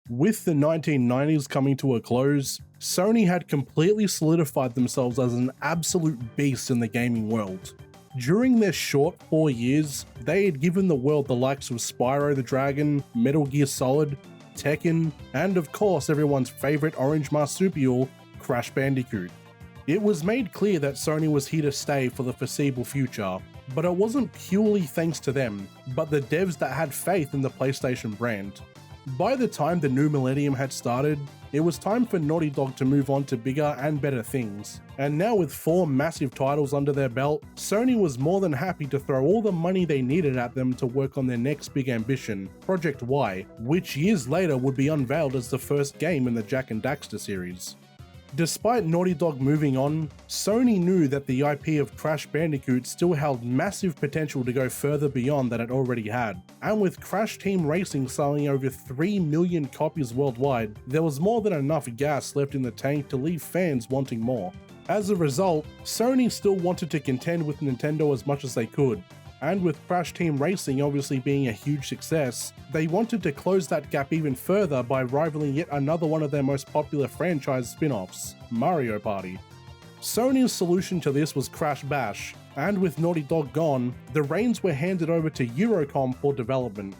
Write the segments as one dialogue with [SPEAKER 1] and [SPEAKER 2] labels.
[SPEAKER 1] With the 1990s coming to a close, Sony had completely solidified themselves as an absolute beast in the gaming world. During their short 4 years, they had given the world the likes of Spyro the Dragon, Metal Gear Solid, Tekken, and of course everyone's favourite orange marsupial, Crash Bandicoot. It was made clear that Sony was here to stay for the foreseeable future, but it wasn't purely thanks to them, but the devs that had faith in the PlayStation brand. By the time the new millennium had started, it was time for Naughty Dog to move on to bigger and better things, and now with 4 massive titles under their belt, Sony was more than happy to throw all the money they needed at them to work on their next big ambition, Project Y, which years later would be unveiled as the first game in the Jak and Daxter series. Despite Naughty Dog moving on, Sony knew that the IP of Crash Bandicoot still held massive potential to go further beyond than it already had, and with Crash Team Racing selling over 3 million copies worldwide, there was more than enough gas left in the tank to leave fans wanting more. As a result, Sony still wanted to contend with Nintendo as much as they could, and with Crash Team Racing obviously being a huge success, they wanted to close that gap even further by rivaling yet another one of their most popular franchise spin-offs, Mario Party. Sony's solution to this was Crash Bash, and with Naughty Dog gone, the reins were handed over to Eurocom for development.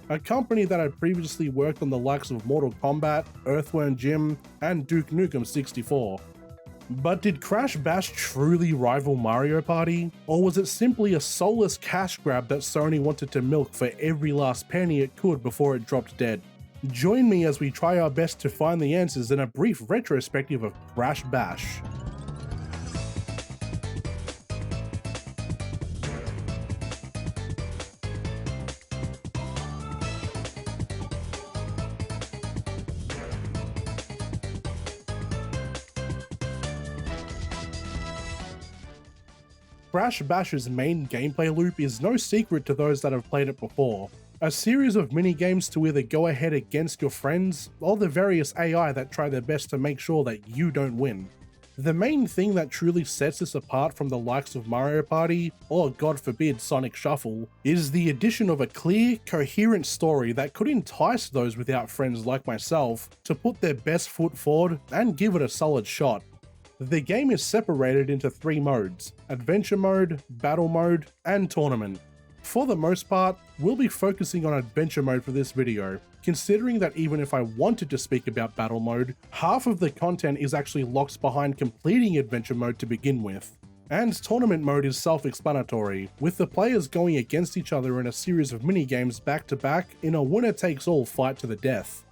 [SPEAKER 1] A company that had previously worked on the likes of Mortal Kombat, Earthworm Jim, and Duke Nukem 64. But did Crash Bash truly rival Mario Party? Or was it simply a soulless cash grab that Sony wanted to milk for every last penny it could before it dropped dead? Join me as we try our best to find the answers in a brief retrospective of Crash Bash. Crash Bash's main gameplay loop is no secret to those that have played it before. A series of mini-games to either go ahead against your friends, or the various AI that try their best to make sure that you don't win. The main thing that truly sets this apart from the likes of Mario Party, or God forbid Sonic Shuffle, is the addition of a clear, coherent story that could entice those without friends like myself to put their best foot forward and give it a solid shot. The game is separated into 3 modes: Adventure Mode, Battle Mode, and Tournament. For the most part, we'll be focusing on Adventure Mode for this video, considering that even if I wanted to speak about Battle Mode, half of the content is actually locked behind completing Adventure Mode to begin with. And Tournament Mode is self-explanatory, with the players going against each other in a series of mini-games back-to-back in a winner-takes-all fight to the death.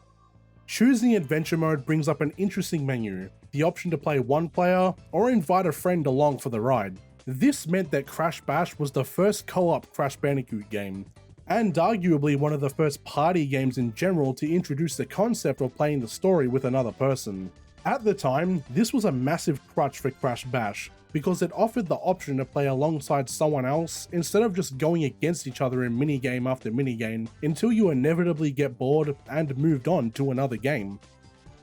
[SPEAKER 1] Choosing Adventure Mode brings up an interesting menu, the option to play one player or invite a friend along for the ride. This meant that Crash Bash was the first co-op Crash Bandicoot game, and arguably one of the first party games in general to introduce the concept of playing the story with another person. At the time, this was a massive crutch for Crash Bash, because it offered the option to play alongside someone else instead of just going against each other in minigame after minigame until you inevitably get bored and moved on to another game.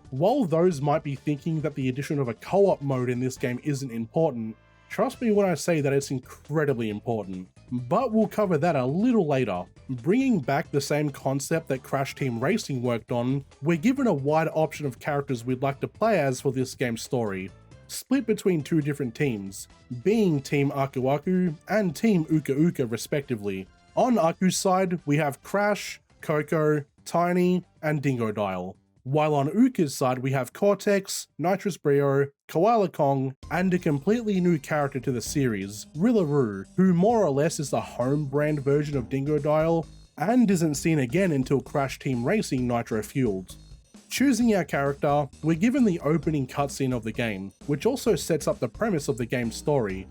[SPEAKER 1] While those might be thinking that the addition of a co-op mode in this game isn't important, trust me when I say that it's incredibly important. But we'll cover that a little later. Bringing back the same concept that Crash Team Racing worked on, we're given a wide option of characters we'd like to play as for this game's story, split between 2 different teams, being Team Aku Aku and Team Uka Uka respectively. On Aku's side, we have Crash, Coco, Tiny, and Dingodile. While on Uka's side we have Cortex, Nitrous Brio, Koala Kong, and a completely new character to the series, Rillaru, who more or less is the home brand version of Dingodile, and isn't seen again until Crash Team Racing Nitro Fueled. Choosing our character, we're given the opening cutscene of the game, which also sets up the premise of the game's story.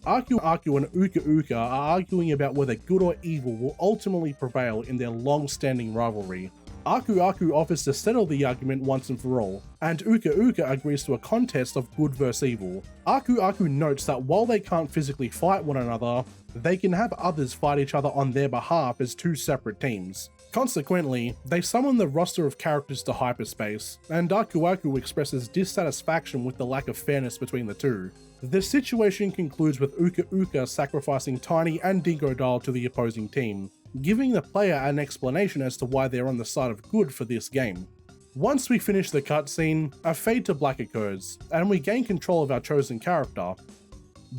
[SPEAKER 1] Aku Aku and Uka Uka are arguing about whether good or evil will ultimately prevail in their long-standing rivalry. Aku Aku offers to settle the argument once and for all, and Uka Uka agrees to a contest of good versus evil. Aku Aku notes that while they can't physically fight one another, they can have others fight each other on their behalf as 2 separate teams. Consequently, they summon the roster of characters to hyperspace, and Aku Aku expresses dissatisfaction with the lack of fairness between the 2. The situation concludes with Uka Uka sacrificing Tiny and Dingodile to the opposing team, giving the player an explanation as to why they're on the side of good for this game. Once we finish the cutscene, a fade to black occurs, and we gain control of our chosen character.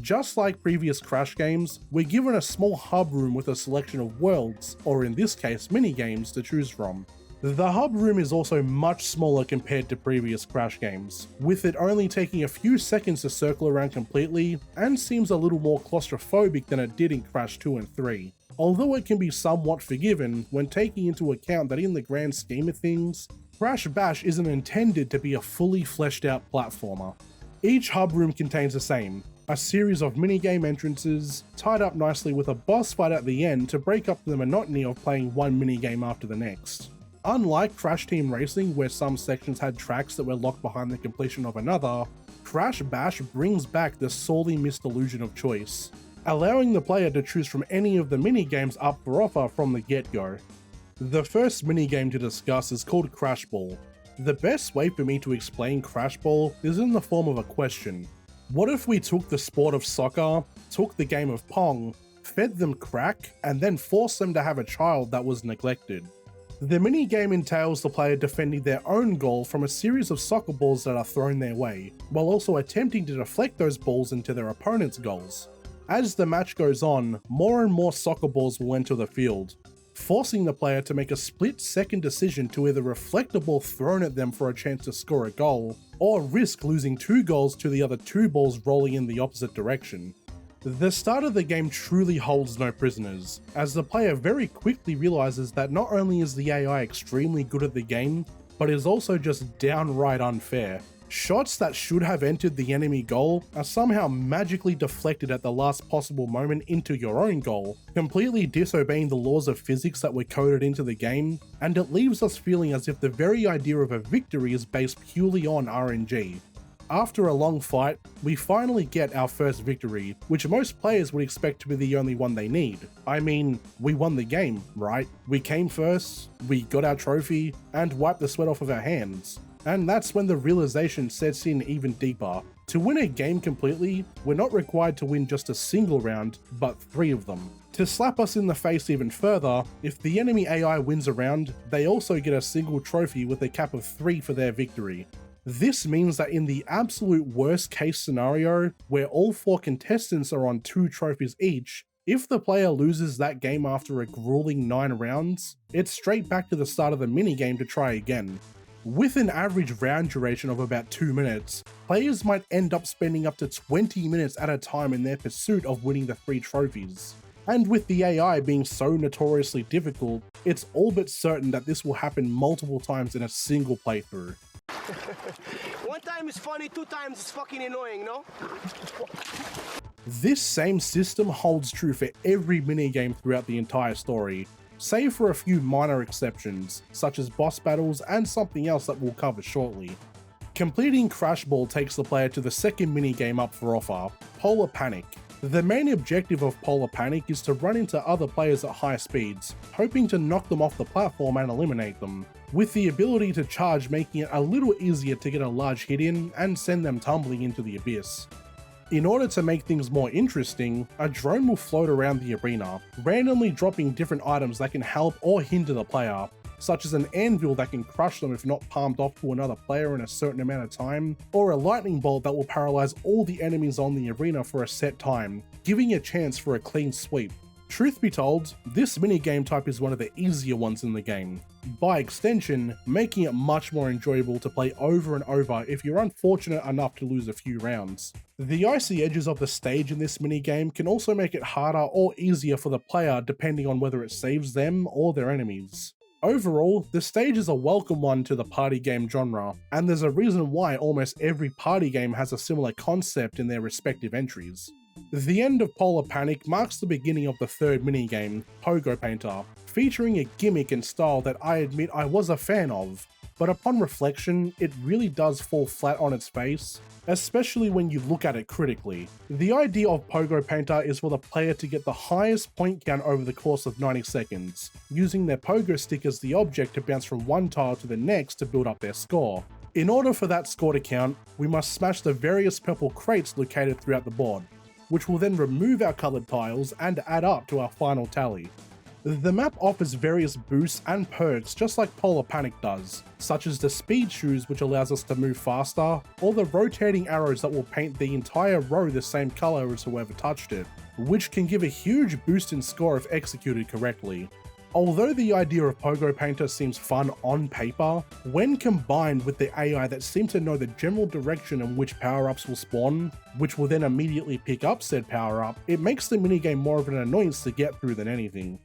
[SPEAKER 1] Just like previous Crash games, we're given a small hub room with a selection of worlds, or in this case mini-games, to choose from. The hub room is also much smaller compared to previous Crash games, with it only taking a few seconds to circle around completely, and seems a little more claustrophobic than it did in Crash 2 and 3. Although it can be somewhat forgiven when taking into account that in the grand scheme of things, Crash Bash isn't intended to be a fully fleshed out platformer. Each hub room contains the same, a series of minigame entrances, tied up nicely with a boss fight at the end to break up the monotony of playing one minigame after the next. Unlike Crash Team Racing, where some sections had tracks that were locked behind the completion of another, Crash Bash brings back the sorely missed illusion of choice, allowing the player to choose from any of the minigames up for offer from the get-go. The first minigame to discuss is called Crash Ball. The best way for me to explain Crash Ball is in the form of a question. What if we took the sport of soccer, took the game of Pong, fed them crack, and then forced them to have a child that was neglected? The minigame entails the player defending their own goal from a series of soccer balls that are thrown their way, while also attempting to deflect those balls into their opponent's goals. As the match goes on, more and more soccer balls will enter the field, forcing the player to make a split-second decision to either reflect a ball thrown at them for a chance to score a goal, or risk losing 2 goals to the other 2 balls rolling in the opposite direction. The start of the game truly holds no prisoners, as the player very quickly realizes that not only is the AI extremely good at the game, but is also just downright unfair. Shots that should have entered the enemy goal are somehow magically deflected at the last possible moment into your own goal, completely disobeying the laws of physics that were coded into the game, and it leaves us feeling as if the very idea of a victory is based purely on RNG. After a long fight, we finally get our first victory, which most players would expect to be the only one they need. I mean, we won the game, right? We came first, we got our trophy, and wiped the sweat off of our hands. And that's when the realization sets in even deeper. To win a game completely, we're not required to win just a single round, but 3 of them. To slap us in the face even further, if the enemy AI wins a round, they also get a single trophy with a cap of 3 for their victory. This means that in the absolute worst case scenario, where all 4 contestants are on 2 trophies each, if the player loses that game after a grueling 9 rounds, it's straight back to the start of the minigame to try again. With an average round duration of about 2 minutes, players might end up spending up to 20 minutes at a time in their pursuit of winning the 3 trophies. And with the AI being so notoriously difficult, it's all but certain that this will happen multiple times in a single playthrough.
[SPEAKER 2] 1 time is funny, 2 times is fucking annoying, no?
[SPEAKER 1] This same system holds true for every minigame throughout the entire story, save for a few minor exceptions, such as boss battles and something else that we'll cover shortly. Completing Crash Ball takes the player to the second minigame up for offer, Polar Panic. The main objective of Polar Panic is to run into other players at high speeds, hoping to knock them off the platform and eliminate them, with the ability to charge making it a little easier to get a large hit in and send them tumbling into the abyss. In order to make things more interesting, a drone will float around the arena, randomly dropping different items that can help or hinder the player, such as an anvil that can crush them if not palmed off to another player in a certain amount of time, or a lightning bolt that will paralyze all the enemies on the arena for a set time, giving a chance for a clean sweep. Truth be told, this minigame type is one of the easier ones in the game, by extension, making it much more enjoyable to play over and over if you're unfortunate enough to lose a few rounds. The icy edges of the stage in this minigame can also make it harder or easier for the player depending on whether it saves them or their enemies. Overall, the stage is a welcome one to the party game genre, and there's a reason why almost every party game has a similar concept in their respective entries. The end of Polar Panic marks the beginning of the third minigame, Pogo Painter, featuring a gimmick and style that I admit I was a fan of, but upon reflection, it really does fall flat on its face, especially when you look at it critically. The idea of Pogo Painter is for the player to get the highest point count over the course of 90 seconds, using their pogo stick as the object to bounce from one tile to the next to build up their score. In order for that score to count, we must smash the various purple crates located throughout the board, which will then remove our coloured tiles and add up to our final tally. The map offers various boosts and perks just like Polar Panic does, such as the speed shoes which allows us to move faster, or the rotating arrows that will paint the entire row the same color as whoever touched it, which can give a huge boost in score if executed correctly. Although the idea of Pogo Painter seems fun on paper, when combined with the AI that seems to know the general direction in which power-ups will spawn, which will then immediately pick up said power-up, it makes the minigame more of an annoyance to get through than anything.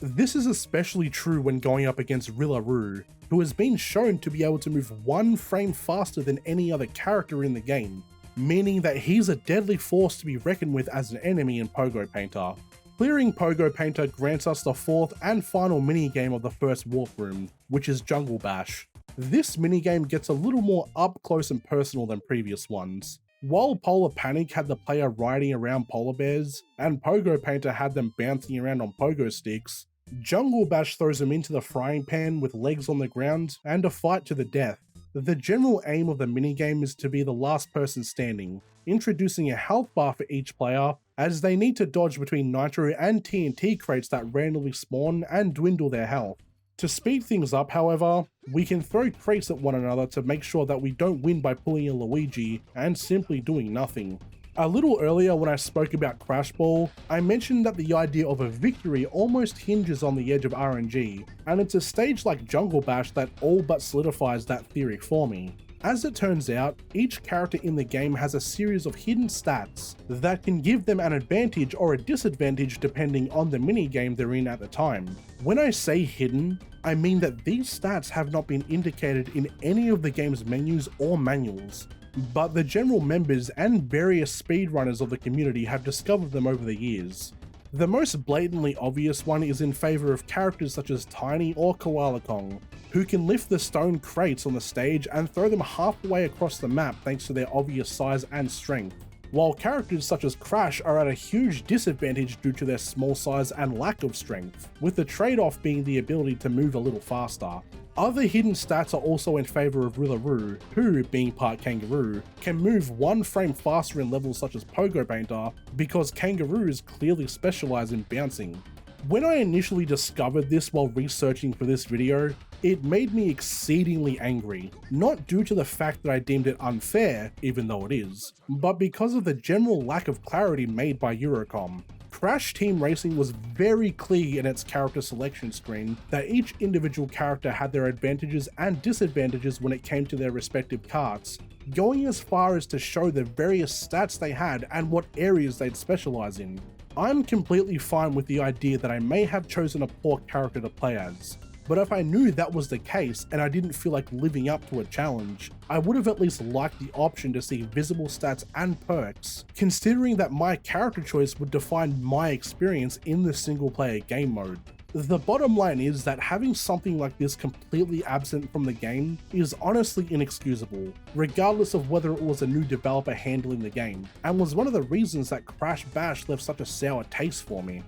[SPEAKER 1] This is especially true when going up against Rillaru, who has been shown to be able to move 1 frame faster than any other character in the game, meaning that he's a deadly force to be reckoned with as an enemy in Pogo Painter. Clearing Pogo Painter grants us the 4th and final minigame of the first Warp Room, which is Jungle Bash. This minigame gets a little more up close and personal than previous ones. While Polar Panic had the player riding around polar bears, and Pogo Painter had them bouncing around on pogo sticks, Jungle Bash throws them into the frying pan with legs on the ground and a fight to the death. The general aim of the minigame is to be the last person standing, introducing a health bar for each player as they need to dodge between Nitro and TNT crates that randomly spawn and dwindle their health. To speed things up, however, we can throw crates at one another to make sure that we don't win by pulling a Luigi and simply doing nothing. A little earlier when I spoke about Crash Ball, I mentioned that the idea of a victory almost hinges on the edge of RNG, and it's a stage like Jungle Bash that all but solidifies that theory for me. As it turns out, each character in the game has a series of hidden stats that can give them an advantage or a disadvantage depending on the minigame they're in at the time. When I say hidden, I mean that these stats have not been indicated in any of the game's menus or manuals, but the general members and various speedrunners of the community have discovered them over the years. The most blatantly obvious one is in favour of characters such as Tiny or Koala Kong, who can lift the stone crates on the stage and throw them halfway across the map thanks to their obvious size and strength, while characters such as Crash are at a huge disadvantage due to their small size and lack of strength, with the trade-off being the ability to move a little faster. Other hidden stats are also in favour of Rillaru, who, being part kangaroo, can move 1 frame faster in levels such as Pogo Painter because kangaroos clearly specialise in bouncing. When I initially discovered this while researching for this video, it made me exceedingly angry, not due to the fact that I deemed it unfair, even though it is, but because of the general lack of clarity made by Eurocom. Crash Team Racing was very clear in its character selection screen that each individual character had their advantages and disadvantages when it came to their respective karts, going as far as to show the various stats they had and what areas they'd specialise in. I'm completely fine with the idea that I may have chosen a poor character to play as, but if I knew that was the case and I didn't feel like living up to a challenge, I would have at least liked the option to see visible stats and perks, considering that my character choice would define my experience in the single player game mode. The bottom line is that having something like this completely absent from the game is honestly inexcusable, regardless of whether it was a new developer handling the game, and was one of the reasons that Crash Bash left such a sour taste for me.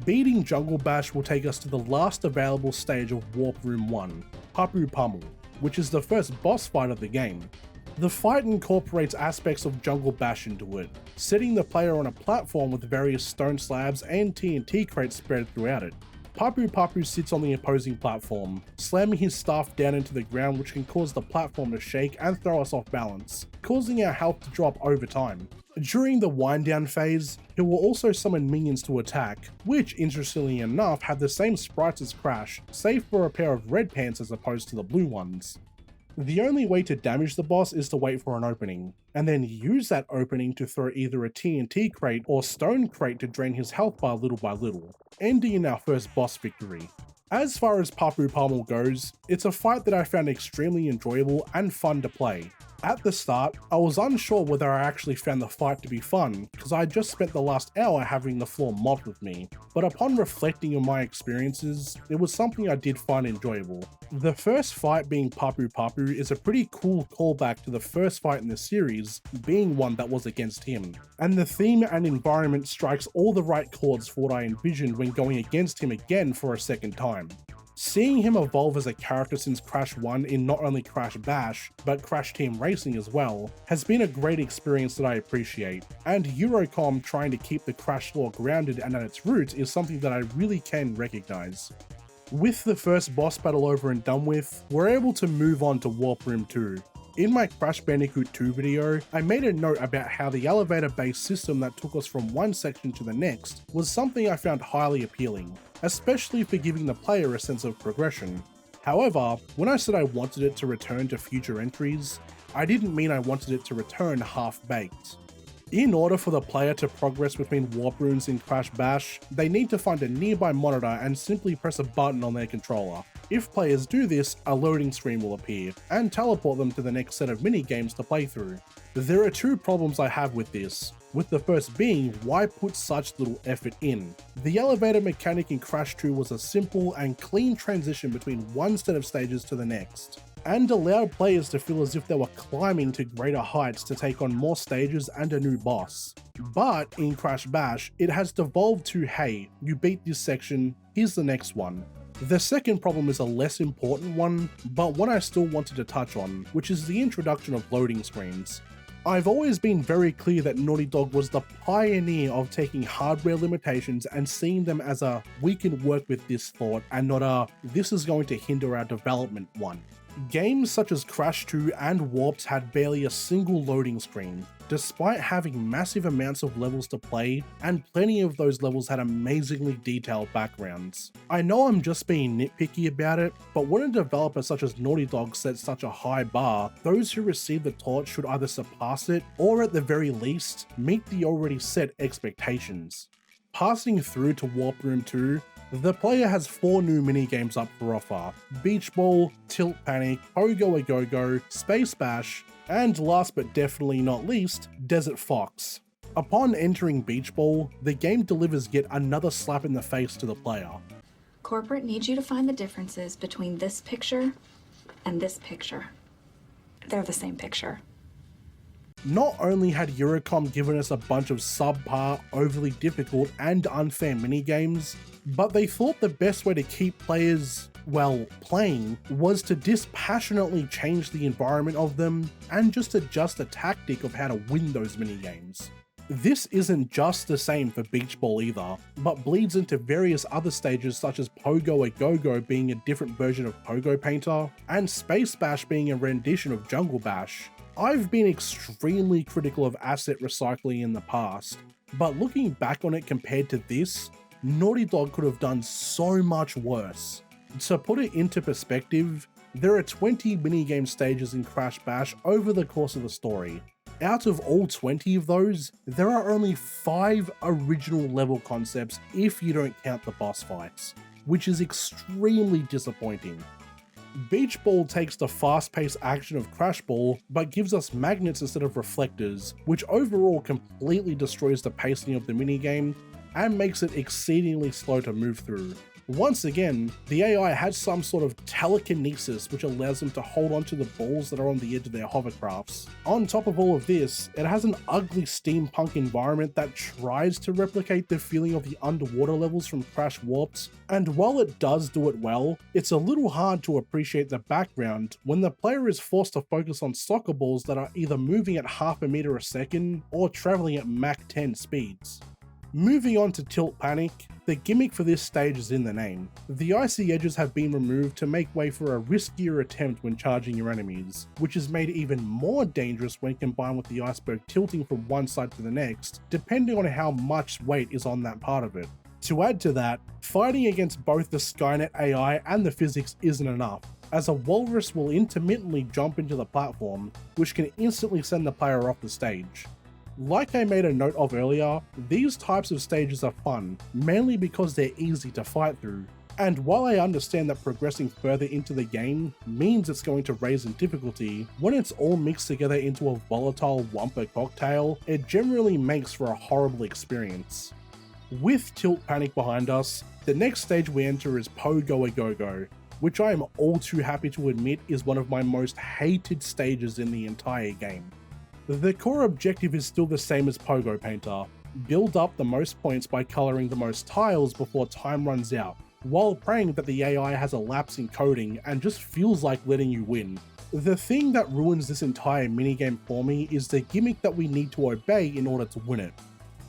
[SPEAKER 1] Beating Jungle Bash will take us to the last available stage of Warp Room 1, Papu Pummel, which is the first boss fight of the game. The fight incorporates aspects of Jungle Bash into it, setting the player on a platform with various stone slabs and TNT crates spread throughout it. Papu Papu sits on the opposing platform, slamming his staff down into the ground, which can cause the platform to shake and throw us off balance, causing our health to drop over time. During the wind down phase, he will also summon minions to attack, which interestingly enough have the same sprites as Crash, save for a pair of red pants as opposed to the blue ones. The only way to damage the boss is to wait for an opening, and then use that opening to throw either a TNT crate or stone crate to drain his health bar little by little, ending in our first boss victory. As far as Papu Pummel goes, it's a fight that I found extremely enjoyable and fun to play. At the start, I was unsure whether I actually found the fight to be fun, because I had just spent the last hour having the floor mobbed with me, but upon reflecting on my experiences, it was something I did find enjoyable. The first fight being Papu Papu is a pretty cool callback to the first fight in the series, being one that was against him, and the theme and environment strikes all the right chords for what I envisioned when going against him again for a second time. Seeing him evolve as a character since Crash 1 in not only Crash Bash, but Crash Team Racing as well, has been a great experience that I appreciate, and Eurocom trying to keep the Crash lore grounded and at its roots is something that I really can recognize. With the first boss battle over and done with, we're able to move on to Warp Room 2. In my Crash Bandicoot 2 video, I made a note about how the elevator-based system that took us from one section to the next was something I found highly appealing, especially for giving the player a sense of progression. However, when I said I wanted it to return to future entries, I didn't mean I wanted it to return half-baked. In order for the player to progress between warp rooms in Crash Bash, they need to find a nearby monitor and simply press a button on their controller. If players do this, a loading screen will appear, and teleport them to the next set of mini-games to play through. There are two problems I have with this, with the first being why put such little effort in. The elevator mechanic in Crash 2 was a simple and clean transition between one set of stages to the next, and allowed players to feel as if they were climbing to greater heights to take on more stages and a new boss. But in Crash Bash, it has devolved to, hey, you beat this section, here's the next one. The second problem is a less important one, but one I still wanted to touch on, which is the introduction of loading screens. I've always been very clear that Naughty Dog was the pioneer of taking hardware limitations and seeing them as a we can work with this thought and not a this is going to hinder our development one. Games such as Crash 2 and Warped had barely a single loading screen, despite having massive amounts of levels to play, and plenty of those levels had amazingly detailed backgrounds. I know I'm just being nitpicky about it, but when a developer such as Naughty Dog sets such a high bar, those who receive the torch should either surpass it, or at the very least, meet the already set expectations. Passing through to Warp Room 2, the player has 4 new minigames up for offer: Beach Ball, Tilt Panic, Pogo A Go-Go, Space Bash, and last but definitely not least, Desert Fox. Upon entering Beach Ball, the game delivers yet another slap in the face to the player.
[SPEAKER 3] Corporate needs you to find the differences between this picture and this picture. They're the same picture.
[SPEAKER 1] Not only had Eurocom given us a bunch of subpar, overly difficult, and unfair minigames, but they thought the best way to keep players, well, playing, was to dispassionately change the environment of them and just adjust the tactic of how to win those minigames. This isn't just the same for Beach Ball either, but bleeds into various other stages such as Pogo A Go-Go being a different version of Pogo Painter, and Space Bash being a rendition of Jungle Bash. I've been extremely critical of asset recycling in the past, but looking back on it compared to this, Naughty Dog could have done so much worse. To put it into perspective, there are 20 minigame stages in Crash Bash over the course of the story. Out of all 20 of those, there are only 5 original level concepts if you don't count the boss fights, which is extremely disappointing. Beach Ball takes the fast-paced action of Crash Ball, but gives us magnets instead of reflectors, which overall completely destroys the pacing of the minigame and makes it exceedingly slow to move through. Once again, the AI has some sort of telekinesis which allows them to hold onto the balls that are on the edge of their hovercrafts. On top of all of this, it has an ugly steampunk environment that tries to replicate the feeling of the underwater levels from Crash Warped, and while it does do it well, it's a little hard to appreciate the background when the player is forced to focus on soccer balls that are either moving at half a meter a second or traveling at Mach 10 speeds. Moving on to Tilt Panic, the gimmick for this stage is in the name. The icy edges have been removed to make way for a riskier attempt when charging your enemies, which is made even more dangerous when combined with the iceberg tilting from one side to the next, depending on how much weight is on that part of it. To add to that, fighting against both the Skynet AI and the physics isn't enough, as a walrus will intermittently jump into the platform, which can instantly send the player off the stage. Like I made a note of earlier, these types of stages are fun, mainly because they're easy to fight through. And while I understand that progressing further into the game means it's going to raise in difficulty, when it's all mixed together into a volatile Wumpa cocktail, it generally makes for a horrible experience. With Tilt Panic behind us, the next stage we enter is Pogo A Go-Go, which I am all too happy to admit is one of my most hated stages in the entire game. The core objective is still the same as Pogo Painter: build up the most points by colouring the most tiles before time runs out, while praying that the AI has a lapse in coding and just feels like letting you win. The thing that ruins this entire minigame for me is the gimmick that we need to obey in order to win it.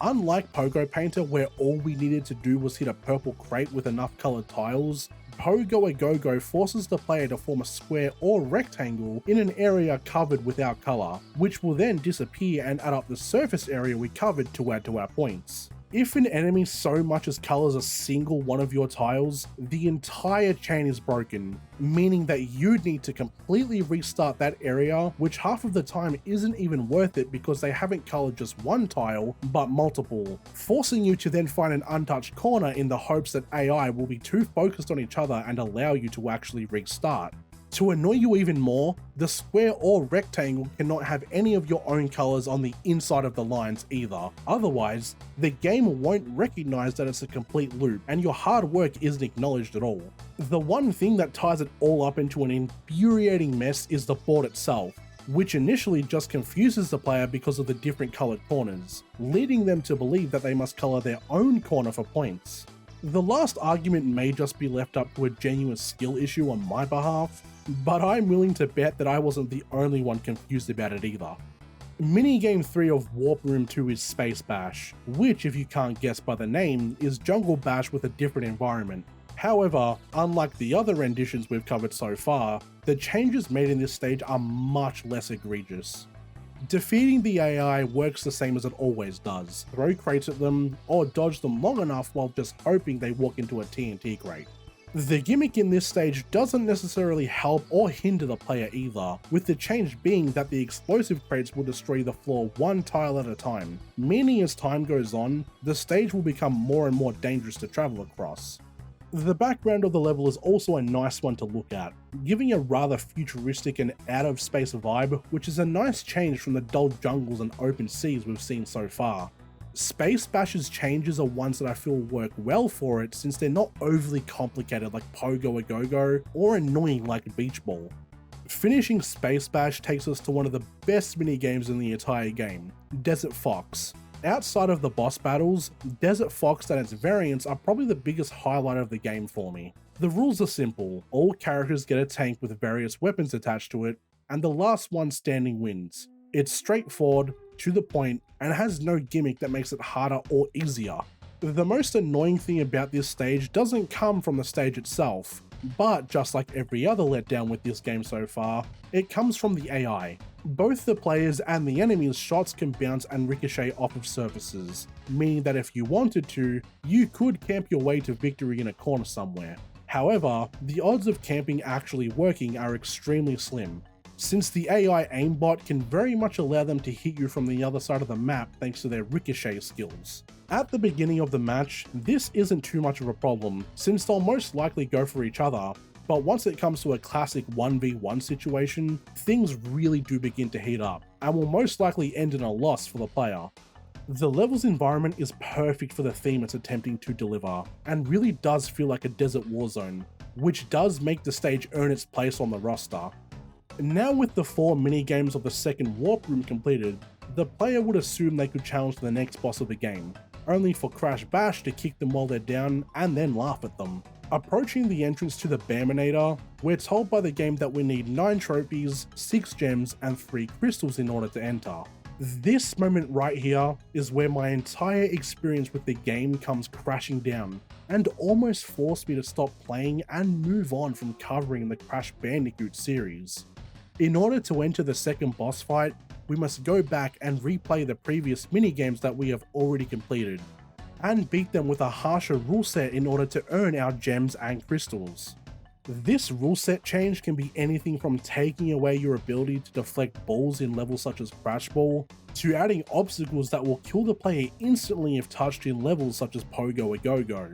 [SPEAKER 1] Unlike Pogo Painter, where all we needed to do was hit a purple crate with enough colored tiles, Pogo A Go Go forces the player to form a square or rectangle in an area covered with our color, which will then disappear and add up the surface area we covered to add to our points. If an enemy so much as colors a single one of your tiles, the entire chain is broken, meaning that you'd need to completely restart that area, which half of the time isn't even worth it because they haven't colored just one tile, but multiple, forcing you to then find an untouched corner in the hopes that AI will be too focused on each other and allow you to actually restart. To annoy you even more, the square or rectangle cannot have any of your own colors on the inside of the lines either. Otherwise, the game won't recognize that it's a complete loop and your hard work isn't acknowledged at all. The one thing that ties it all up into an infuriating mess is the board itself, which initially just confuses the player because of the different colored corners, leading them to believe that they must color their own corner for points. The last argument may just be left up to a genuine skill issue on my behalf, but I'm willing to bet that I wasn't the only one confused about it either. Minigame 3 of Warp Room 2 is Space Bash, which, if you can't guess by the name, is Jungle Bash with a different environment. However, unlike the other renditions we've covered so far, the changes made in this stage are much less egregious. Defeating the AI works the same as it always does. Throw crates at them, or dodge them long enough while just hoping they walk into a TNT crate. The gimmick in this stage doesn't necessarily help or hinder the player either, with the change being that the explosive crates will destroy the floor one tile at a time, meaning as time goes on, the stage will become more and more dangerous to travel across. The background of the level is also a nice one to look at, giving a rather futuristic and out-of-space vibe, which is a nice change from the dull jungles and open seas we've seen so far. Space Bash's changes are ones that I feel work well for it since they're not overly complicated like Pogo A Go Go or annoying like Beach Ball. Finishing Space Bash takes us to one of the best minigames in the entire game, Desert Fox. Outside of the boss battles, Desert Fox and its variants are probably the biggest highlight of the game for me. The rules are simple, all characters get a tank with various weapons attached to it, and the last one standing wins. It's straightforward, to the point, and has no gimmick that makes it harder or easier. The most annoying thing about this stage doesn't come from the stage itself, but just like every other letdown with this game so far, it comes from the AI. Both the players and the enemies' shots can bounce and ricochet off of surfaces, meaning that if you wanted to, you could camp your way to victory in a corner somewhere. However, the odds of camping actually working are extremely slim, since the AI aimbot can very much allow them to hit you from the other side of the map thanks to their ricochet skills. At the beginning of the match, this isn't too much of a problem, since they'll most likely go for each other, but once it comes to a classic 1v1 situation, things really do begin to heat up, and will most likely end in a loss for the player. The level's environment is perfect for the theme it's attempting to deliver, and really does feel like a desert war zone, which does make the stage earn its place on the roster. Now with the 4 minigames of the second Warp Room completed, the player would assume they could challenge the next boss of the game, only for Crash Bash to kick them while they're down and then laugh at them. Approaching the entrance to the Bearminator, we're told by the game that we need 9 trophies, 6 gems, and 3 crystals in order to enter. This moment right here is where my entire experience with the game comes crashing down, and almost forced me to stop playing and move on from covering the Crash Bandicoot series. In order to enter the second boss fight, we must go back and replay the previous minigames that we have already completed, and beat them with a harsher rule set in order to earn our gems and crystals. This rule set change can be anything from taking away your ability to deflect balls in levels such as Crash Ball, to adding obstacles that will kill the player instantly if touched in levels such as Pogo A Go Go.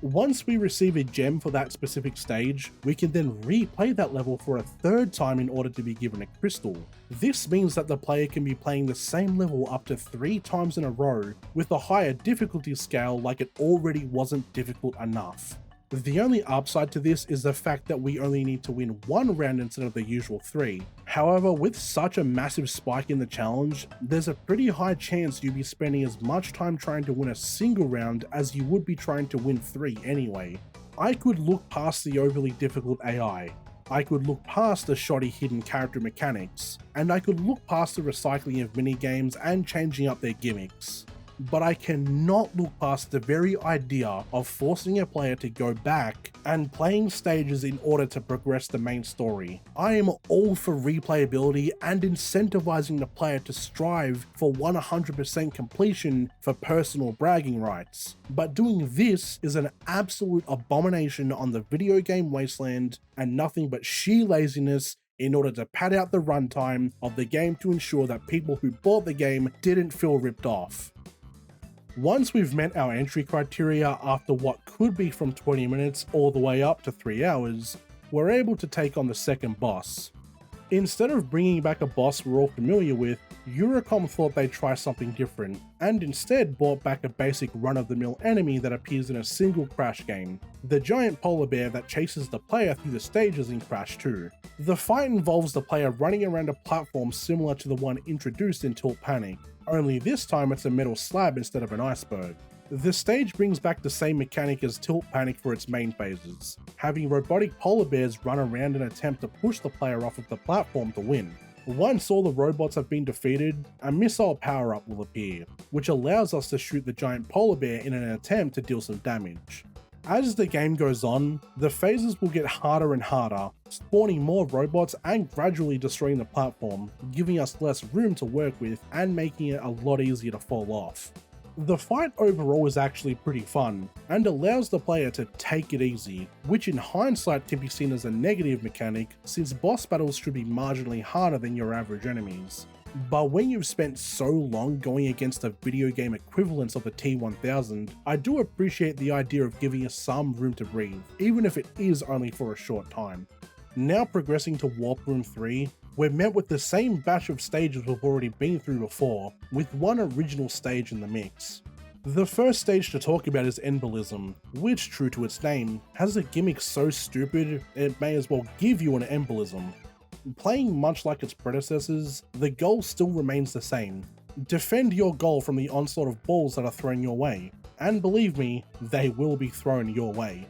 [SPEAKER 1] Once we receive a gem for that specific stage, we can then replay that level for a 3rd time in order to be given a crystal. This means that the player can be playing the same level up to 3 times in a row with a higher difficulty scale like it already wasn't difficult enough. The only upside to this is the fact that we only need to win 1 round instead of the usual 3. However, with such a massive spike in the challenge, there's a pretty high chance you'll be spending as much time trying to win a single round as you would be trying to win 3 anyway. I could look past the overly difficult AI, I could look past the shoddy hidden character mechanics, and I could look past the recycling of minigames and changing up their gimmicks. But I cannot look past the very idea of forcing a player to go back and playing stages in order to progress the main story. I am all for replayability and incentivizing the player to strive for 100% completion for personal bragging rights. But doing this is an absolute abomination on the video game wasteland and nothing but sheer laziness in order to pad out the runtime of the game to ensure that people who bought the game didn't feel ripped off. Once we've met our entry criteria after what could be from 20 minutes all the way up to 3 hours, we're able to take on the second boss. Instead of bringing back a boss we're all familiar with, Eurocom thought they'd try something different, and instead brought back a basic run-of-the-mill enemy that appears in a single Crash game, the giant polar bear that chases the player through the stages in Crash 2. The fight involves the player running around a platform similar to the one introduced in Tilt Panic, only this time it's a metal slab instead of an iceberg. The stage brings back the same mechanic as Tilt Panic for its main phases, having robotic polar bears run around and attempt to push the player off of the platform to win. Once all the robots have been defeated, a missile power-up will appear, which allows us to shoot the giant polar bear in an attempt to deal some damage. As the game goes on, the phases will get harder and harder, spawning more robots and gradually destroying the platform, giving us less room to work with and making it a lot easier to fall off. The fight overall is actually pretty fun, and allows the player to take it easy, which in hindsight can be seen as a negative mechanic since boss battles should be marginally harder than your average enemies. But when you've spent so long going against the video game equivalents of the T-1000, I do appreciate the idea of giving us some room to breathe, even if it is only for a short time. Now progressing to Warp Room 3, we're met with the same batch of stages we've already been through before, with one original stage in the mix. The first stage to talk about is Embolism, which, true to its name, has a gimmick so stupid it may as well give you an embolism. Playing much like its predecessors, the goal still remains the same. Defend your goal from the onslaught of balls that are thrown your way, and believe me, they will be thrown your way.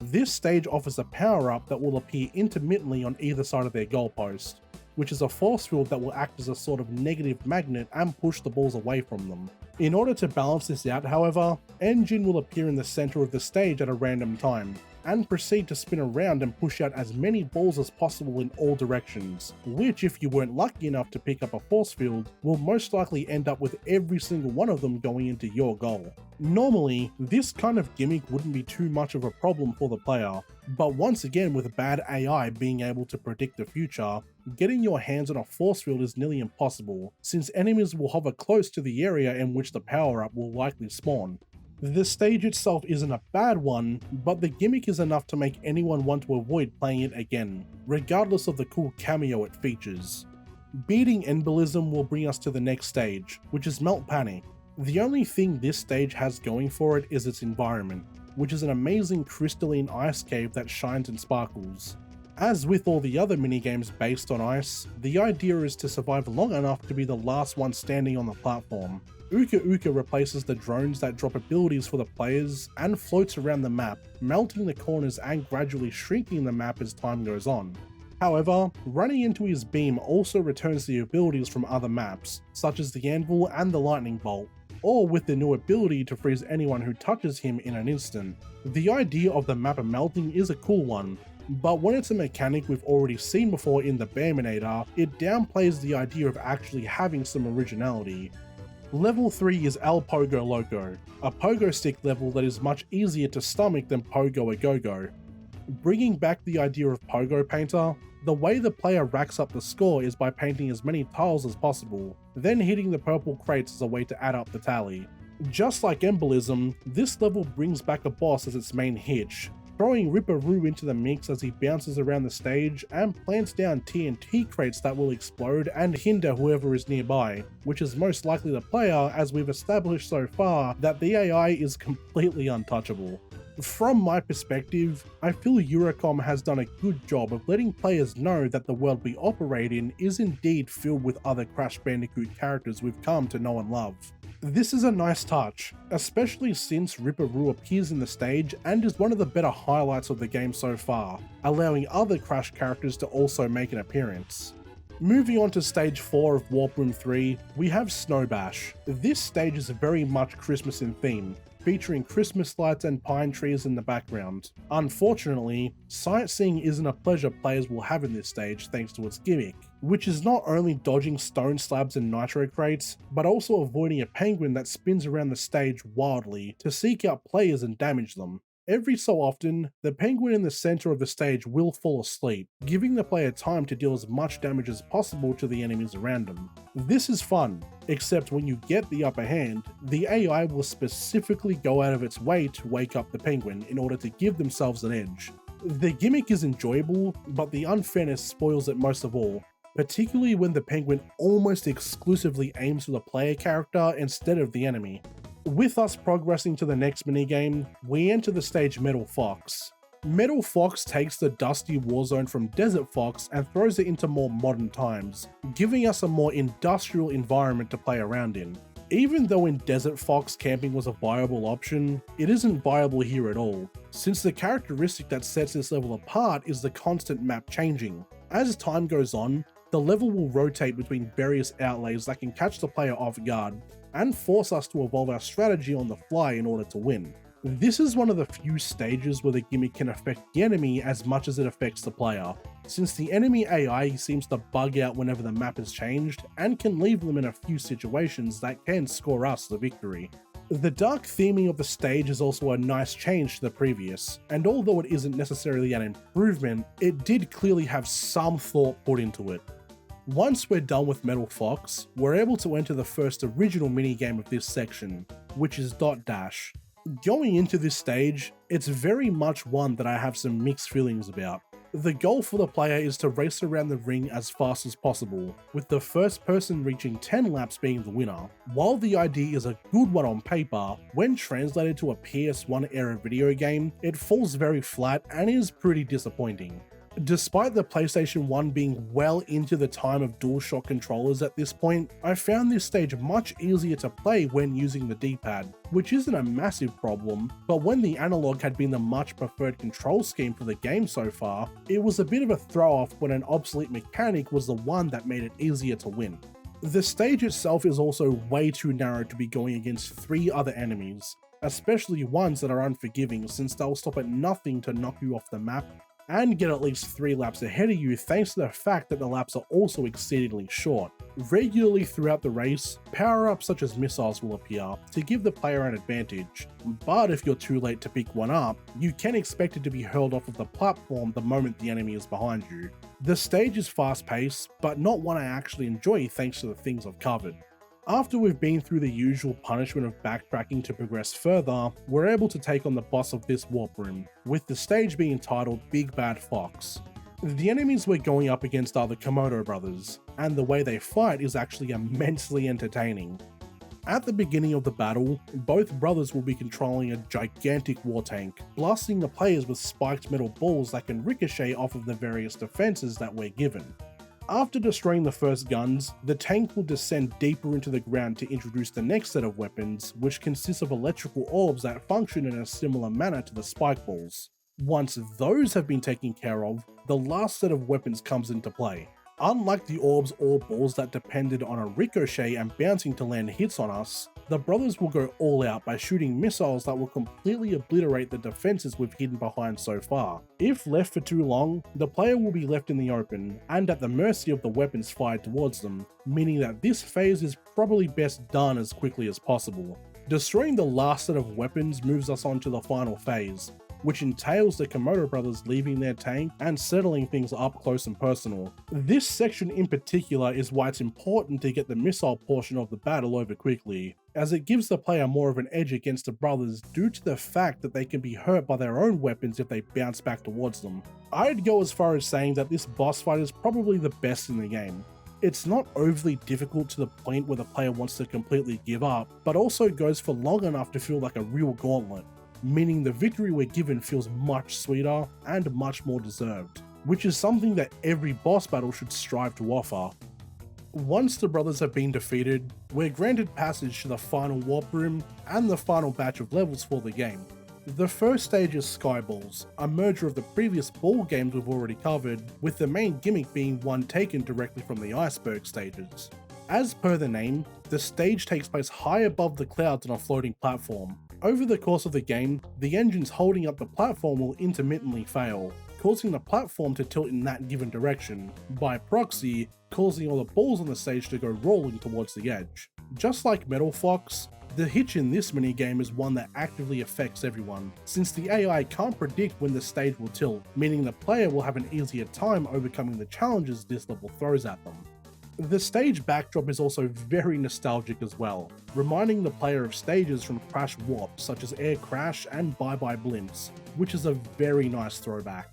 [SPEAKER 1] This stage offers a power-up that will appear intermittently on either side of their goalpost, which is a force field that will act as a sort of negative magnet and push the balls away from them. In order to balance this out, however, Engine will appear in the center of the stage at a random time, and proceed to spin around and push out as many balls as possible in all directions, which, if you weren't lucky enough to pick up a force field, will most likely end up with every single one of them going into your goal. Normally, this kind of gimmick wouldn't be too much of a problem for the player, but once again with bad AI being able to predict the future, getting your hands on a force field is nearly impossible, since enemies will hover close to the area in which the power-up will likely spawn. The stage itself isn't a bad one, but the gimmick is enough to make anyone want to avoid playing it again, regardless of the cool cameo it features. Beating Embolism will bring us to the next stage, which is Melt Panic. The only thing this stage has going for it is its environment, which is an amazing crystalline ice cave that shines and sparkles. As with all the other minigames based on ice, the idea is to survive long enough to be the last one standing on the platform. Uka Uka replaces the drones that drop abilities for the players and floats around the map, melting the corners and gradually shrinking the map as time goes on. However, running into his beam also returns the abilities from other maps, such as the Anvil and the Lightning Bolt, or with the new ability to freeze anyone who touches him in an instant. The idea of the map melting is a cool one, but when it's a mechanic we've already seen before in the Bearminator, it downplays the idea of actually having some originality. Level 3 is El Pogo Loco, a pogo stick level that is much easier to stomach than Pogo a Go-Go. Bringing back the idea of Pogo Painter, the way the player racks up the score is by painting as many tiles as possible, then hitting the purple crates as a way to add up the tally. Just like Embolism, this level brings back a boss as its main hitch, throwing Ripperoo into the mix as he bounces around the stage and plants down TNT crates that will explode and hinder whoever is nearby, which is most likely the player, as we've established so far that the AI is completely untouchable. From my perspective, I feel Eurocom has done a good job of letting players know that the world we operate in is indeed filled with other Crash Bandicoot characters we've come to know and love. This is a nice touch, especially since Ripperoo appears in the stage and is one of the better highlights of the game so far, allowing other Crash characters to also make an appearance. Moving on to stage 4 of Warp Room 3, we have Snow Bash. This stage is very much Christmas in theme, featuring Christmas lights and pine trees in the background. Unfortunately, sightseeing isn't a pleasure players will have in this stage thanks to its gimmick, which is not only dodging stone slabs and nitro crates, but also avoiding a penguin that spins around the stage wildly to seek out players and damage them. Every so often, the penguin in the center of the stage will fall asleep, giving the player time to deal as much damage as possible to the enemies around them. This is fun, except when you get the upper hand, the AI will specifically go out of its way to wake up the penguin in order to give themselves an edge. The gimmick is enjoyable, but the unfairness spoils it most of all, particularly when the penguin almost exclusively aims for the player character instead of the enemy. With us progressing to the next minigame, we enter the stage Metal Fox. Metal Fox takes the dusty warzone from Desert Fox and throws it into more modern times, giving us a more industrial environment to play around in. Even though in Desert Fox camping was a viable option, it isn't viable here at all, since the characteristic that sets this level apart is the constant map changing. As time goes on, the level will rotate between various outlays that can catch the player off guard, and force us to evolve our strategy on the fly in order to win. This is one of the few stages where the gimmick can affect the enemy as much as it affects the player, since the enemy AI seems to bug out whenever the map is changed and can leave them in a few situations that can score us the victory. The dark theming of the stage is also a nice change to the previous, and although it isn't necessarily an improvement, it did clearly have some thought put into it. Once we're done with Metal Fox, we're able to enter the first original minigame of this section, which is Dot Dash. Going into this stage, it's very much one that I have some mixed feelings about. The goal for the player is to race around the ring as fast as possible, with the first person reaching 10 laps being the winner. While the idea is a good one on paper, when translated to a PS1 era video game, it falls very flat and is pretty disappointing. Despite the PlayStation 1 being well into the time of DualShock controllers at this point, I found this stage much easier to play when using the D-pad, which isn't a massive problem, but when the analog had been the much preferred control scheme for the game so far, it was a bit of a throw-off when an obsolete mechanic was the one that made it easier to win. The stage itself is also way too narrow to be going against 3 other enemies, especially ones that are unforgiving since they'll stop at nothing to knock you off the map and get at least 3 laps ahead of you thanks to the fact that the laps are also exceedingly short. Regularly throughout the race, power-ups such as missiles will appear to give the player an advantage, but if you're too late to pick one up, you can expect it to be hurled off of the platform the moment the enemy is behind you. The stage is fast-paced, but not one I actually enjoy thanks to the things I've covered. After we've been through the usual punishment of backtracking to progress further, we're able to take on the boss of this warp room, with the stage being titled Big Bad Fox. The enemies we're going up against are the Komodo brothers, and the way they fight is actually immensely entertaining. At the beginning of the battle, both brothers will be controlling a gigantic war tank, blasting the players with spiked metal balls that can ricochet off of the various defenses that we're given. After destroying the first guns, the tank will descend deeper into the ground to introduce the next set of weapons, which consists of electrical orbs that function in a similar manner to the spike balls. Once those have been taken care of, the last set of weapons comes into play. Unlike the orbs or balls that depended on a ricochet and bouncing to land hits on us, the brothers will go all out by shooting missiles that will completely obliterate the defenses we've hidden behind so far. If left for too long, the player will be left in the open and at the mercy of the weapons fired towards them, meaning that this phase is probably best done as quickly as possible. Destroying the last set of weapons moves us on to the final phase, which entails the Komodo brothers leaving their tank and settling things up close and personal. This section in particular is why it's important to get the missile portion of the battle over quickly, as it gives the player more of an edge against the brothers due to the fact that they can be hurt by their own weapons if they bounce back towards them. I'd go as far as saying that this boss fight is probably the best in the game. It's not overly difficult to the point where the player wants to completely give up, but also goes for long enough to feel like a real gauntlet, meaning the victory we're given feels much sweeter and much more deserved, which is something that every boss battle should strive to offer. Once the brothers have been defeated, we're granted passage to the final warp room and the final batch of levels for the game. The first stage is Skyballs, a merger of the previous ball games we've already covered, with the main gimmick being one taken directly from the iceberg stages. As per the name, the stage takes place high above the clouds on a floating platform. Over the course of the game, the engines holding up the platform will intermittently fail, causing the platform to tilt in that given direction, by proxy, causing all the balls on the stage to go rolling towards the edge. Just like Metal Fox, the hitch in this minigame is one that actively affects everyone, since the AI can't predict when the stage will tilt, meaning the player will have an easier time overcoming the challenges this level throws at them. The stage backdrop is also very nostalgic as well, reminding the player of stages from Crash Warp such as Air Crash and Bye Bye Blimps, which is a very nice throwback.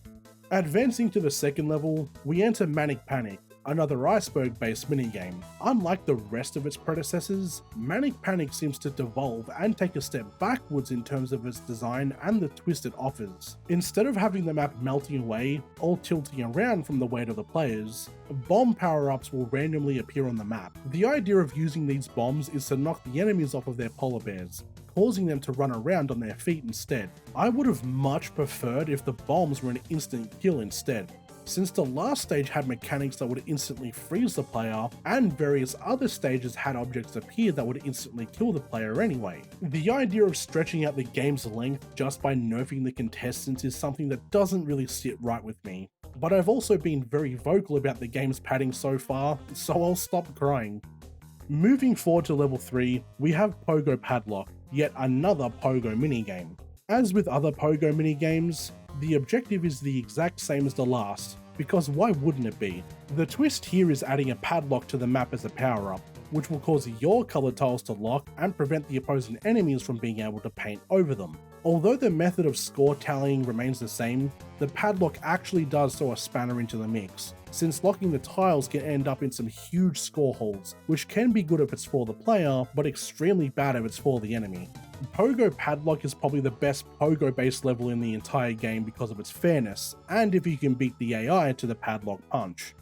[SPEAKER 1] Advancing to the second level, we enter Manic Panic, another iceberg-based minigame. Unlike the rest of its predecessors, Manic Panic seems to devolve and take a step backwards in terms of its design and the twist it offers. Instead of having the map melting away or tilting around from the weight of the players, bomb power-ups will randomly appear on the map. The idea of using these bombs is to knock the enemies off of their polar bears, causing them to run around on their feet instead. I would have much preferred if the bombs were an instant kill instead, since the last stage had mechanics that would instantly freeze the player, and various other stages had objects appear that would instantly kill the player anyway. The idea of stretching out the game's length just by nerfing the contestants is something that doesn't really sit right with me. But I've also been very vocal about the game's padding so far, so I'll stop crying. Moving forward to level 3, we have Pogo Padlock, yet another Pogo minigame. As with other Pogo minigames, the objective is the exact same as the last, because why wouldn't it be? The twist here is adding a padlock to the map as a power-up, which will cause your color tiles to lock and prevent the opposing enemies from being able to paint over them. Although the method of score tallying remains the same, the padlock actually does throw a spanner into the mix, since locking the tiles can end up in some huge score holes, which can be good if it's for the player, but extremely bad if it's for the enemy. Pogo Padlock is probably the best Pogo-based level in the entire game because of its fairness, and if you can beat the AI to the Padlock punch.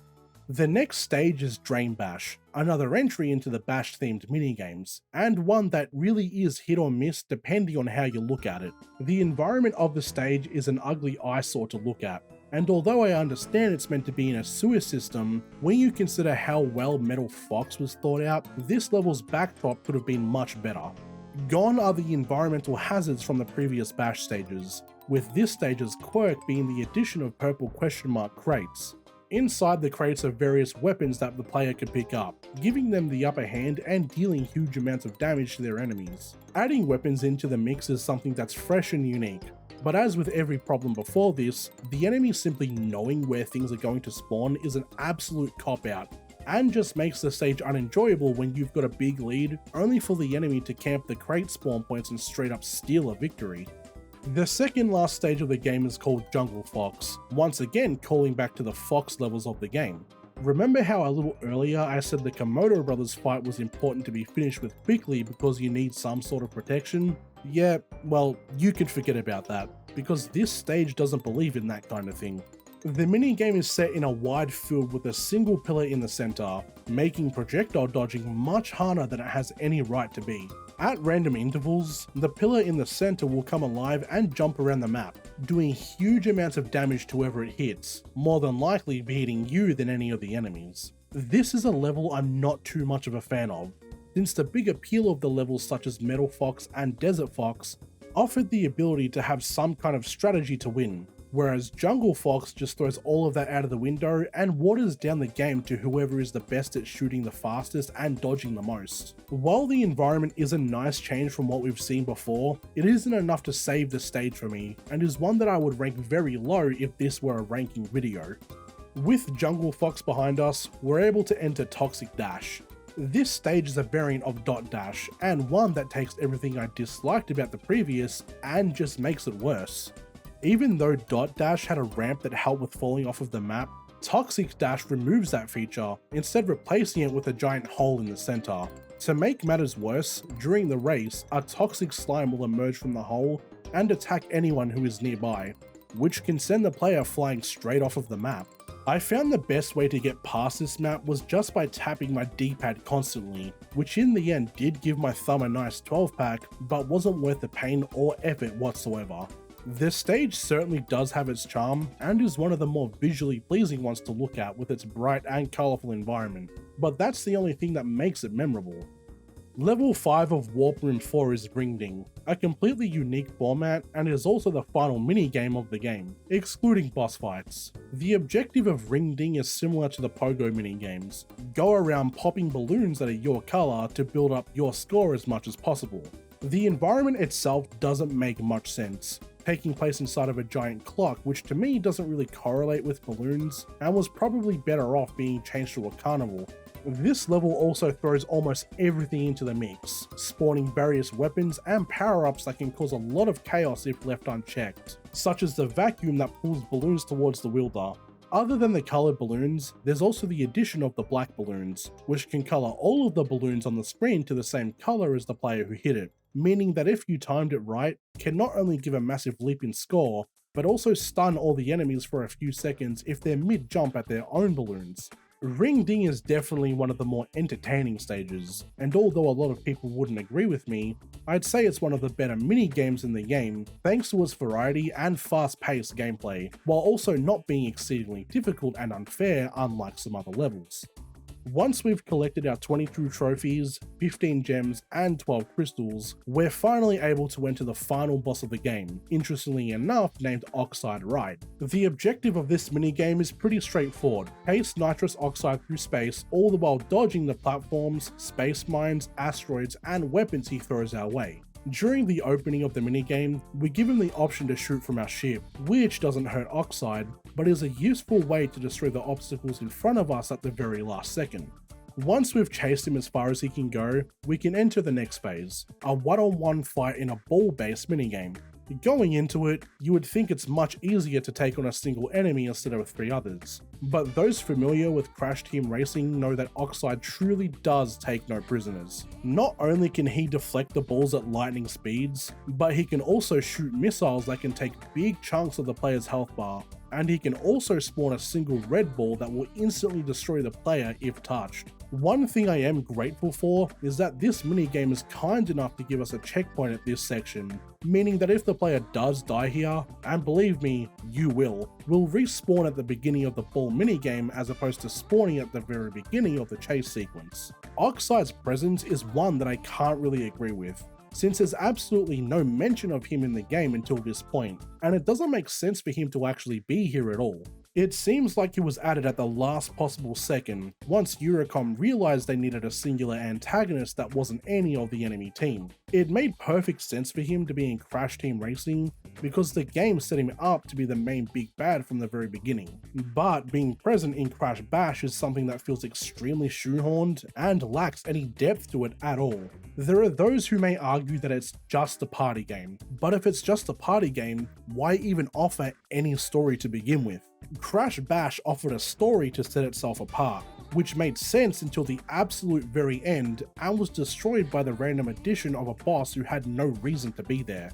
[SPEAKER 1] The next stage is Drain Bash, another entry into the Bash-themed minigames, and one that really is hit or miss depending on how you look at it. The environment of the stage is an ugly eyesore to look at, and although I understand it's meant to be in a sewer system, when you consider how well Metal Fox was thought out, this level's backdrop could have been much better. Gone are the environmental hazards from the previous Bash stages, with this stage's quirk being the addition of purple question mark crates. Inside the crates are various weapons that the player can pick up, giving them the upper hand and dealing huge amounts of damage to their enemies. Adding weapons into the mix is something that's fresh and unique, but as with every problem before this, the enemy simply knowing where things are going to spawn is an absolute cop-out, and just makes the stage unenjoyable when you've got a big lead, only for the enemy to camp the crate spawn points and straight up steal a victory. The second last stage of the game is called Jungle Fox, once again calling back to the Fox levels of the game. Remember how a little earlier I said the Komodo brothers fight was important to be finished with quickly because you need some sort of protection? Yeah, well, you can forget about that, because this stage doesn't believe in that kind of thing. The minigame is set in a wide field with a single pillar in the center, making projectile dodging much harder than it has any right to be. At random intervals, the pillar in the center will come alive and jump around the map, doing huge amounts of damage to whoever it hits, more than likely beating you than any of the enemies. This is a level I'm not too much of a fan of, since the big appeal of the levels such as Metal Fox and Desert Fox offered the ability to have some kind of strategy to win, whereas Jungle Fox just throws all of that out of the window and waters down the game to whoever is the best at shooting the fastest and dodging the most. While the environment is a nice change from what we've seen before, it isn't enough to save the stage for me, and is one that I would rank very low if this were a ranking video. With Jungle Fox behind us, we're able to enter Toxic Dash. This stage is a variant of Dot Dash, and one that takes everything I disliked about the previous and just makes it worse. Even though Dot Dash had a ramp that helped with falling off of the map, Toxic Dash removes that feature, instead replacing it with a giant hole in the center. To make matters worse, during the race, a toxic slime will emerge from the hole and attack anyone who is nearby, which can send the player flying straight off of the map. I found the best way to get past this map was just by tapping my D-pad constantly, which in the end did give my thumb a nice 12-pack, but wasn't worth the pain or effort whatsoever. This stage certainly does have its charm, and is one of the more visually pleasing ones to look at with its bright and colourful environment, but that's the only thing that makes it memorable. Level 5 of Warp Room 4 is Ring Ding, a completely unique format and is also the final minigame of the game, excluding boss fights. The objective of Ring Ding is similar to the Pogo minigames. Go around popping balloons that are your colour to build up your score as much as possible. The environment itself doesn't make much sense, taking place inside of a giant clock, which to me doesn't really correlate with balloons, and was probably better off being changed to a carnival. This level also throws almost everything into the mix, spawning various weapons and power-ups that can cause a lot of chaos if left unchecked, such as the vacuum that pulls balloons towards the wielder. Other than the coloured balloons, there's also the addition of the black balloons, which can colour all of the balloons on the screen to the same colour as the player who hit it, meaning that if you timed it right, can not only give a massive leap in score, but also stun all the enemies for a few seconds if they're mid-jump at their own balloons. Ring Ding is definitely one of the more entertaining stages, and although a lot of people wouldn't agree with me, I'd say it's one of the better mini-games in the game thanks to its variety and fast-paced gameplay, while also not being exceedingly difficult and unfair unlike some other levels. Once we've collected our 22 trophies, 15 gems, and 12 crystals, we're finally able to enter the final boss of the game, interestingly enough named Oxide Ride. The objective of this minigame is pretty straightforward: chase nitrous oxide through space, all the while dodging the platforms, space mines, asteroids, and weapons he throws our way. During the opening of the minigame, we're given the option to shoot from our ship, which doesn't hurt Oxide, but is a useful way to destroy the obstacles in front of us at the very last second. Once we've chased him as far as he can go, we can enter the next phase, a one-on-one fight in a ball-based minigame. Going into it, you would think it's much easier to take on a single enemy instead of 3 others, but those familiar with Crash Team Racing know that Oxide truly does take no prisoners. Not only can he deflect the balls at lightning speeds, but he can also shoot missiles that can take big chunks of the player's health bar, and he can also spawn a single red ball that will instantly destroy the player if touched. One thing I am grateful for is that this minigame is kind enough to give us a checkpoint at this section, meaning that if the player does die here, and believe me, you will respawn at the beginning of the ball minigame as opposed to spawning at the very beginning of the chase sequence. Oxide's presence is one that I can't really agree with, since there's absolutely no mention of him in the game until this point, and it doesn't make sense for him to actually be here at all. It seems like he was added at the last possible second, once Eurocom realized they needed a singular antagonist that wasn't any of the enemy team. It made perfect sense for him to be in Crash Team Racing, because the game set him up to be the main big bad from the very beginning. But being present in Crash Bash is something that feels extremely shoehorned and lacks any depth to it at all. There are those who may argue that it's just a party game, but if it's just a party game, why even offer any story to begin with? Crash Bash offered a story to set itself apart, which made sense until the absolute very end and was destroyed by the random addition of a boss who had no reason to be there.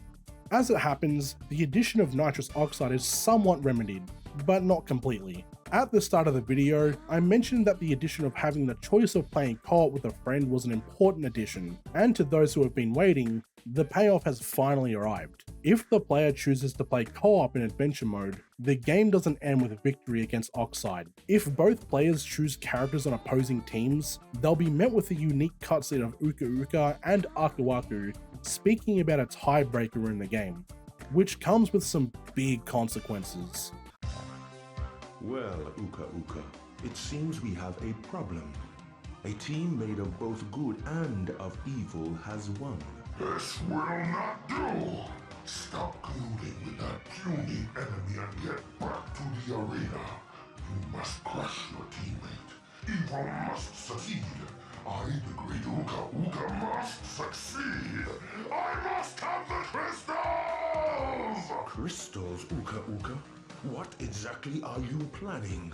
[SPEAKER 1] As it happens, the addition of nitrous oxide is somewhat remedied, but not completely. At the start of the video, I mentioned that the addition of having the choice of playing co-op with a friend was an important addition, and to those who have been waiting, the payoff has finally arrived. If the player chooses to play co-op in adventure mode, the game doesn't end with a victory against Oxide. If both players choose characters on opposing teams, they'll be met with a unique cutscene of Uka Uka and Aku Aku speaking about a tiebreaker in the game, which comes with some big consequences.
[SPEAKER 4] Well, Uka Uka, it seems we have a problem. A team made of both good and of evil has won.
[SPEAKER 5] This will not do! Stop colluding with that puny enemy and get back to the arena. You must crush your teammate. Evil must succeed. I, the great Uka Uka, must succeed. I must have the crystals!
[SPEAKER 4] Crystals, Uka Uka? What exactly are you planning?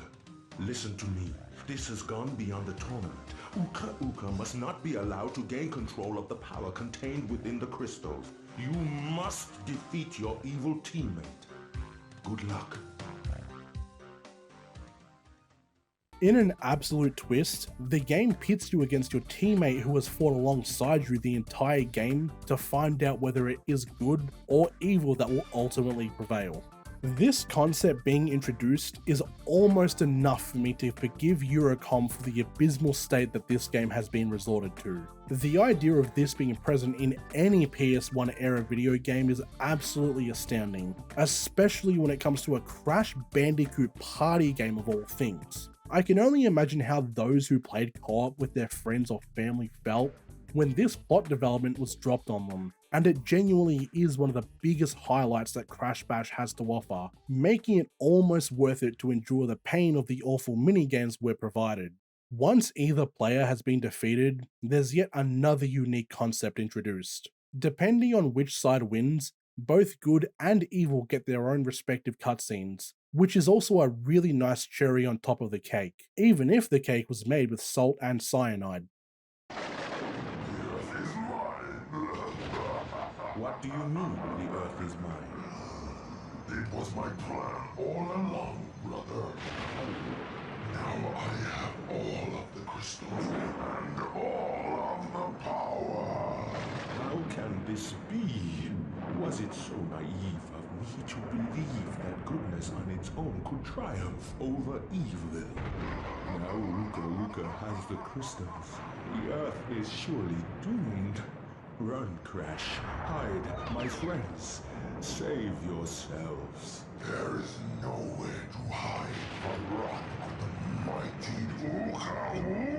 [SPEAKER 4] Listen to me. This has gone beyond the tournament. Uka Uka must not be allowed to gain control of the power contained within the crystals. You must defeat your evil teammate. Good luck.
[SPEAKER 1] In an absolute twist, the game pits you against your teammate who has fought alongside you the entire game to find out whether it is good or evil that will ultimately prevail. This concept being introduced is almost enough for me to forgive Eurocom for the abysmal state that this game has been resorted to. The idea of this being present in any PS1 era video game is absolutely astounding, especially when it comes to a Crash Bandicoot party game of all things. I can only imagine how those who played co-op with their friends or family felt when this plot development was dropped on them, and it genuinely is one of the biggest highlights that Crash Bash has to offer, making it almost worth it to endure the pain of the awful minigames we're provided. Once either player has been defeated, there's yet another unique concept introduced. Depending on which side wins, both good and evil get their own respective cutscenes, which is also a really nice cherry on top of the cake, even if the cake was made with salt and cyanide.
[SPEAKER 4] What do you mean, the Earth is mine?
[SPEAKER 5] It was my plan all along, brother. Now I have all of the crystals and all of the power.
[SPEAKER 4] How can this be? Was it so naive of me to believe that goodness on its own could triumph over evil? Now Uka Uka has the crystals. The Earth is surely doomed. Run, Crash. Hide, my friends. Save yourselves.
[SPEAKER 5] There is nowhere to hide from Rock, the mighty Uka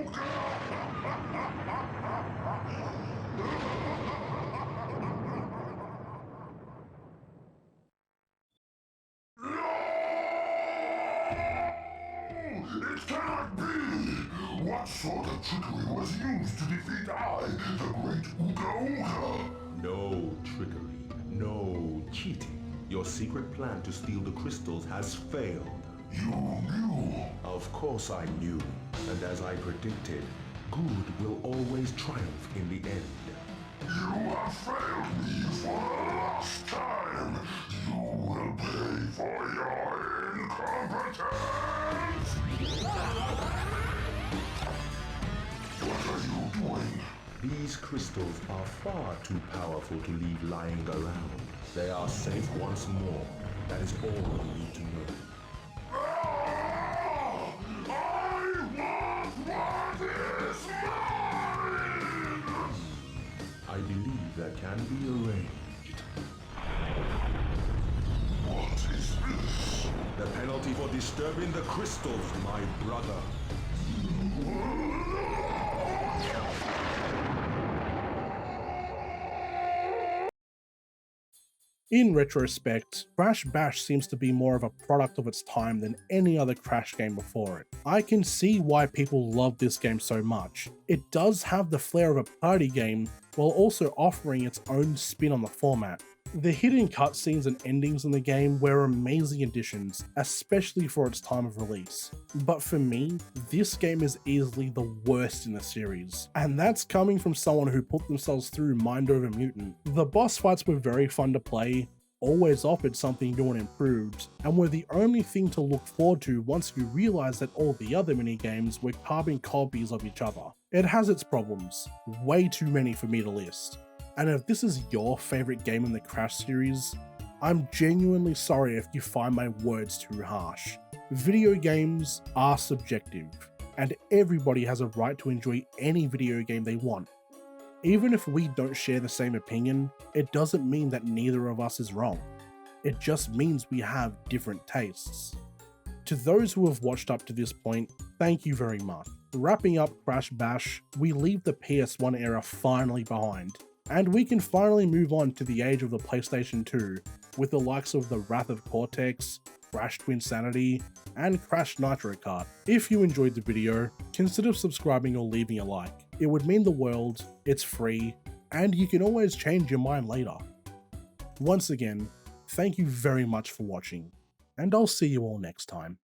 [SPEAKER 5] Uka. It cannot be! What sort of trickery was used to defeat I, the great Uka Uka?
[SPEAKER 4] No trickery, no cheating. Your secret plan to steal the crystals has failed.
[SPEAKER 5] You knew.
[SPEAKER 4] Of course I knew, and as I predicted, good will always triumph in the end.
[SPEAKER 5] You have failed me for the last time. You will pay for your incompetence. What are you doing?
[SPEAKER 4] These crystals are far too powerful to leave lying around. They are safe once more. That is all you need to know.
[SPEAKER 5] I want what is mine!
[SPEAKER 4] I believe that can be arranged.
[SPEAKER 5] What is this?
[SPEAKER 4] The penalty for disturbing the crystals, my brother.
[SPEAKER 1] In retrospect, Crash Bash seems to be more of a product of its time than any other Crash game before it. I can see why people love this game so much. It does have the flair of a party game, while also offering its own spin on the format. The hidden cutscenes and endings in the game were amazing additions, especially for its time of release. But for me, this game is easily the worst in the series, and that's coming from someone who put themselves through Mind Over Mutant. The boss fights were very fun to play, always offered something new and improved, and were the only thing to look forward to once you realize that all the other minigames were carbon copies of each other. It has its problems, way too many for me to list. And if this is your favorite game in the Crash series, I'm genuinely sorry if you find my words too harsh. Video games are subjective, and everybody has a right to enjoy any video game they want. Even if we don't share the same opinion, it doesn't mean that neither of us is wrong. It just means we have different tastes. To those who have watched up to this point, thank you very much. Wrapping up Crash Bash, we leave the PS1 era finally behind, and we can finally move on to the age of the PlayStation 2 with the likes of the Wrath of Cortex, Crash Twinsanity, and Crash Nitro Kart. If you enjoyed the video, consider subscribing or leaving a like. It would mean the world, it's free, and you can always change your mind later. Once again, thank you very much for watching, and I'll see you all next time.